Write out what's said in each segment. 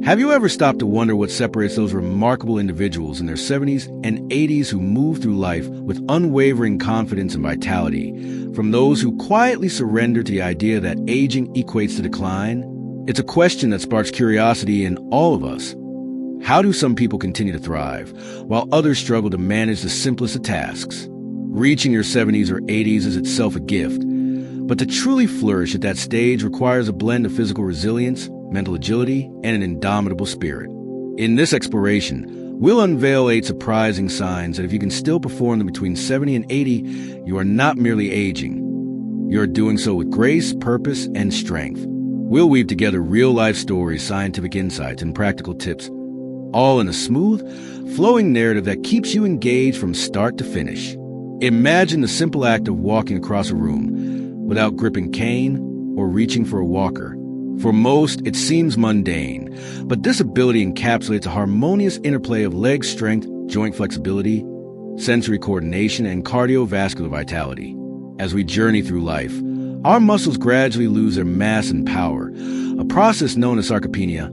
Have you ever stopped to wonder what separates those remarkable individuals in their 70s and 80s who move through life with unwavering confidence and vitality from those who quietly surrender to the idea that aging equates to decline? It's a question that sparks curiosity in all of us. How do some people continue to thrive, while others struggle to manage the simplest of tasks? Reaching your 70s or 80s is itself a gift, but to truly flourish at that stage requires a blend of physical resilience, mental agility, and an indomitable spirit. In this exploration, we'll unveil 8 surprising signs that if you can still perform them between 70 and 80, you are not merely aging. You're doing so with grace, purpose, and strength. We'll weave together real-life stories, scientific insights, and practical tips, all in a smooth, flowing narrative that keeps you engaged from start to finish. Imagine the simple act of walking across a room without gripping cane or reaching for a walker. For most, it seems mundane, but this ability encapsulates a harmonious interplay of leg strength, joint flexibility, sensory coordination, and cardiovascular vitality. As we journey through life, our muscles gradually lose their mass and power, a process known as sarcopenia.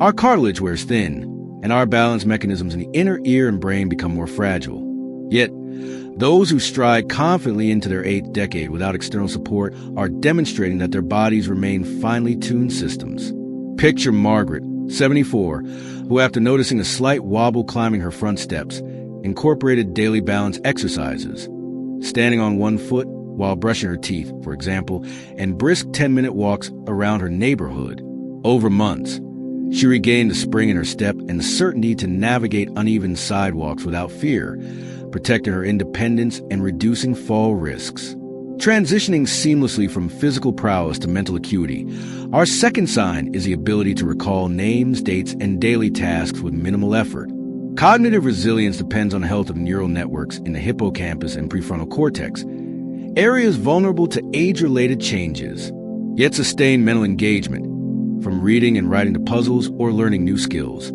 Our cartilage wears thin, and our balance mechanisms in the inner ear and brain become more fragile. Yet, those who stride confidently into their 8th decade without external support are demonstrating that their bodies remain finely tuned systems. Picture Margaret, 74, who after noticing a slight wobble climbing her front steps, incorporated daily balance exercises, standing on one foot while brushing her teeth, for example, and brisk 10-minute walks around her neighborhood. Over months, she regained the spring in her step and the certainty to navigate uneven sidewalks without fear, protecting her independence and reducing fall risks. Transitioning seamlessly from physical prowess to mental acuity, our second sign is the ability to recall names, dates, and daily tasks with minimal effort. Cognitive resilience depends on the health of neural networks in the hippocampus and prefrontal cortex, areas vulnerable to age-related changes. Yet sustained mental engagement, from reading and writing to puzzles or learning new skills,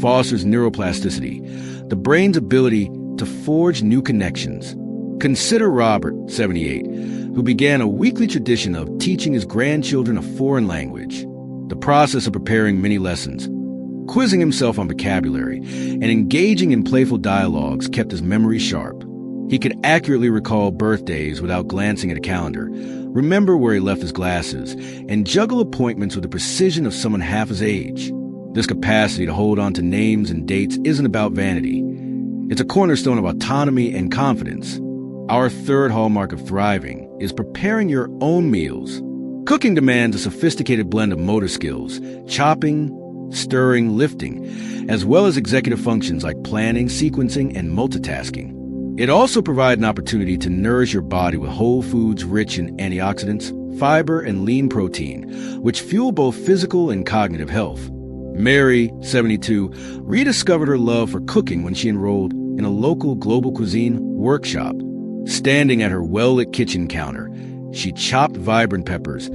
fosters neuroplasticity, the brain's ability to forge new connections. Consider Robert, 78, who began a weekly tradition of teaching his grandchildren a foreign language. The process of preparing mini lessons, quizzing himself on vocabulary, and engaging in playful dialogues kept his memory sharp. He could accurately recall birthdays without glancing at a calendar, remember where he left his glasses, and juggle appointments with the precision of someone half his age. This capacity to hold on to names and dates isn't about vanity. It's a cornerstone of autonomy and confidence. Our third hallmark of thriving is preparing your own meals. Cooking demands a sophisticated blend of motor skills, chopping, stirring, lifting, as well as executive functions like planning, sequencing, and multitasking. It also provides an opportunity to nourish your body with whole foods rich in antioxidants, fiber, and lean protein, which fuel both physical and cognitive health. Mary, 72, rediscovered her love for cooking when she enrolled in a local global cuisine workshop. Standing at her well-lit kitchen counter, she chopped vibrant peppers,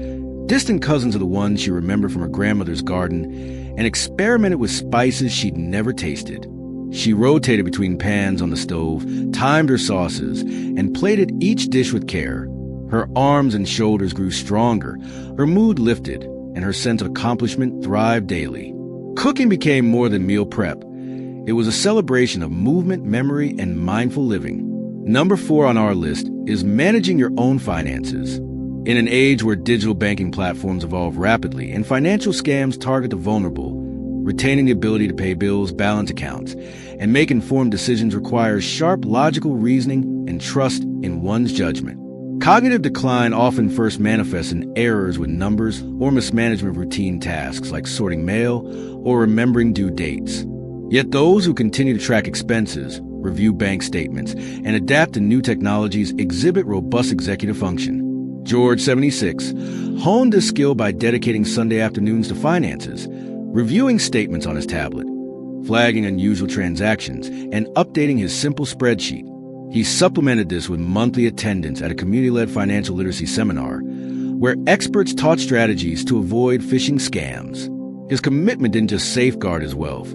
distant cousins of the ones she remembered from her grandmother's garden, and experimented with spices she'd never tasted. She rotated between pans on the stove, timed her sauces, and plated each dish with care. Her arms and shoulders grew stronger, her mood lifted, and her sense of accomplishment thrived daily. Cooking became more than meal prep. It was a celebration of movement, memory, and mindful living. Number 4 on our list is managing your own finances. In an age where digital banking platforms evolve rapidly and financial scams target the vulnerable, retaining the ability to pay bills, balance accounts, and make informed decisions requires sharp logical reasoning and trust in one's judgment. Cognitive decline often first manifests in errors with numbers or mismanagement of routine tasks like sorting mail or remembering due dates. Yet those who continue to track expenses, review bank statements, and adapt to new technologies exhibit robust executive function. George, 76, honed this skill by dedicating Sunday afternoons to finances, reviewing statements on his tablet, flagging unusual transactions, and updating his simple spreadsheet. He supplemented this with monthly attendance at a community-led financial literacy seminar, where experts taught strategies to avoid phishing scams. His commitment didn't just safeguard his wealth.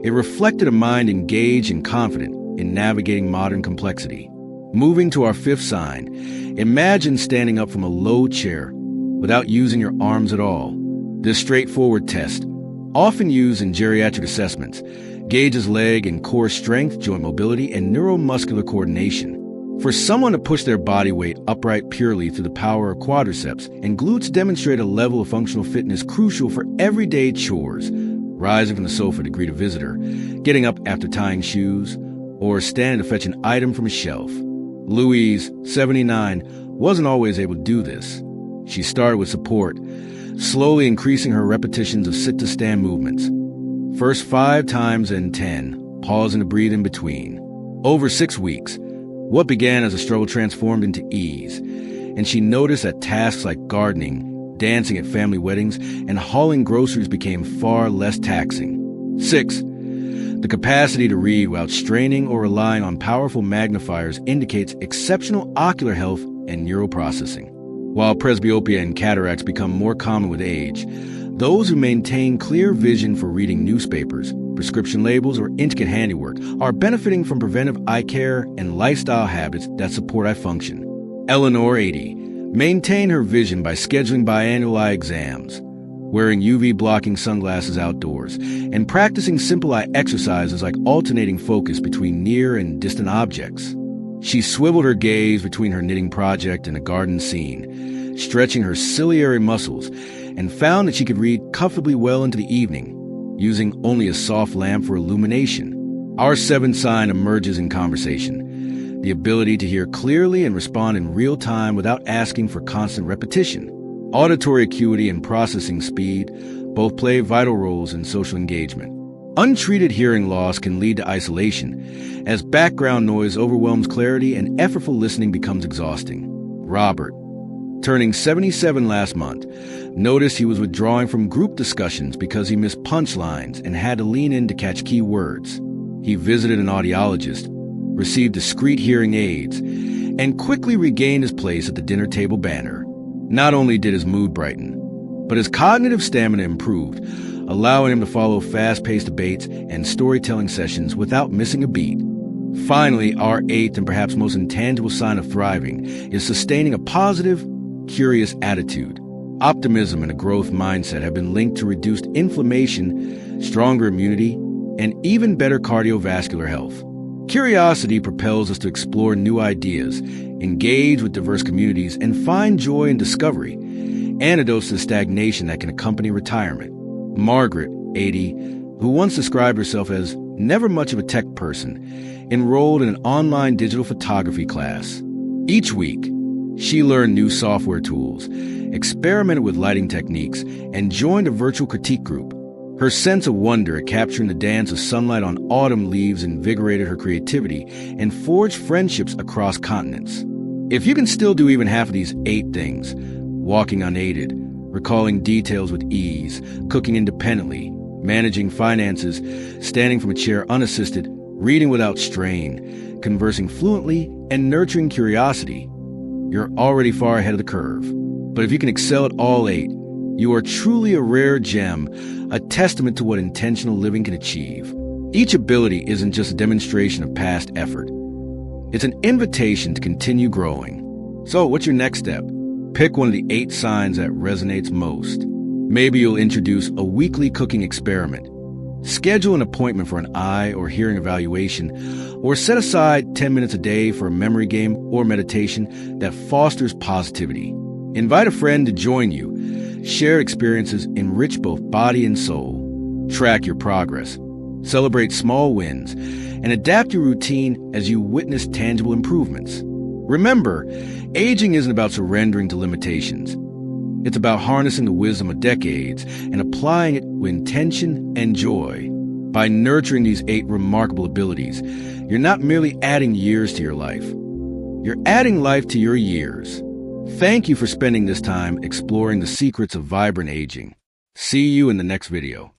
It reflected a mind engaged and confident in navigating modern complexity. Moving to our 5th sign, imagine standing up from a low chair without using your arms at all. This straightforward test, often used in geriatric assessments, gauges leg and core strength, joint mobility, and neuromuscular coordination. For someone to push their body weight upright purely through the power of quadriceps, and glutes demonstrate a level of functional fitness crucial for everyday chores, rising from the sofa to greet a visitor, getting up after tying shoes, or standing to fetch an item from a shelf. Louise, 79, wasn't always able to do this. She started with support, slowly increasing her repetitions of sit-to-stand movements. First 5 times and 10, pausing to breathe in between. Over 6 weeks, what began as a struggle transformed into ease, and she noticed that tasks like gardening, dancing at family weddings, and hauling groceries became far less taxing. 6. The capacity to read without straining or relying on powerful magnifiers indicates exceptional ocular health and neural processing. While presbyopia and cataracts become more common with age, those who maintain clear vision for reading newspapers, prescription labels, or intricate handiwork are benefiting from preventive eye care and lifestyle habits that support eye function. Eleanor, 80, maintained her vision by scheduling biannual eye exams, wearing UV-blocking sunglasses outdoors, and practicing simple eye exercises like alternating focus between near and distant objects. She swiveled her gaze between her knitting project and a garden scene, stretching her ciliary muscles, and found that she could read comfortably well into the evening, using only a soft lamp for illumination. Our 7th sign emerges in conversation: the ability to hear clearly and respond in real time without asking for constant repetition. Auditory acuity and processing speed both play vital roles in social engagement. Untreated hearing loss can lead to isolation, as background noise overwhelms clarity and effortful listening becomes exhausting. Robert, turning 77 last month, noticed he was withdrawing from group discussions because he missed punchlines and had to lean in to catch key words. He visited an audiologist, received discreet hearing aids, and quickly regained his place at the dinner table banner. Not only did his mood brighten, but his cognitive stamina improved, allowing him to follow fast-paced debates and storytelling sessions without missing a beat. Finally, our 8th and perhaps most intangible sign of thriving is sustaining a positive, curious attitude. Optimism and a growth mindset have been linked to reduced inflammation, stronger immunity, and even better cardiovascular health. Curiosity propels us to explore new ideas, engage with diverse communities, and find joy in discovery, antidotes to the stagnation that can accompany retirement. Margaret, 80, who once described herself as never much of a tech person, enrolled in an online digital photography class. Each week, she learned new software tools, experimented with lighting techniques, and joined a virtual critique group. Her sense of wonder at capturing the dance of sunlight on autumn leaves invigorated her creativity and forged friendships across continents. If you can still do even half of these 8 things, walking unaided, recalling details with ease, cooking independently, managing finances, standing from a chair unassisted, reading without strain, conversing fluently, and nurturing curiosity, you're already far ahead of the curve. But if you can excel at all 8, you are truly a rare gem, a testament to what intentional living can achieve. Each ability isn't just a demonstration of past effort. It's an invitation to continue growing. So, what's your next step? Pick one of the 8 signs that resonates most. Maybe you'll introduce a weekly cooking experiment. Schedule an appointment for an eye or hearing evaluation, or set aside 10 minutes a day for a memory game or meditation that fosters positivity. Invite a friend to join you. Shared experiences enrich both body and soul. Track your progress. Celebrate small wins and adapt your routine as you witness tangible improvements. Remember, aging isn't about surrendering to limitations. It's about harnessing the wisdom of decades and applying it with intention and joy. By nurturing these 8 remarkable abilities, you're not merely adding years to your life. You're adding life to your years. Thank you for spending this time exploring the secrets of vibrant aging. See you in the next video.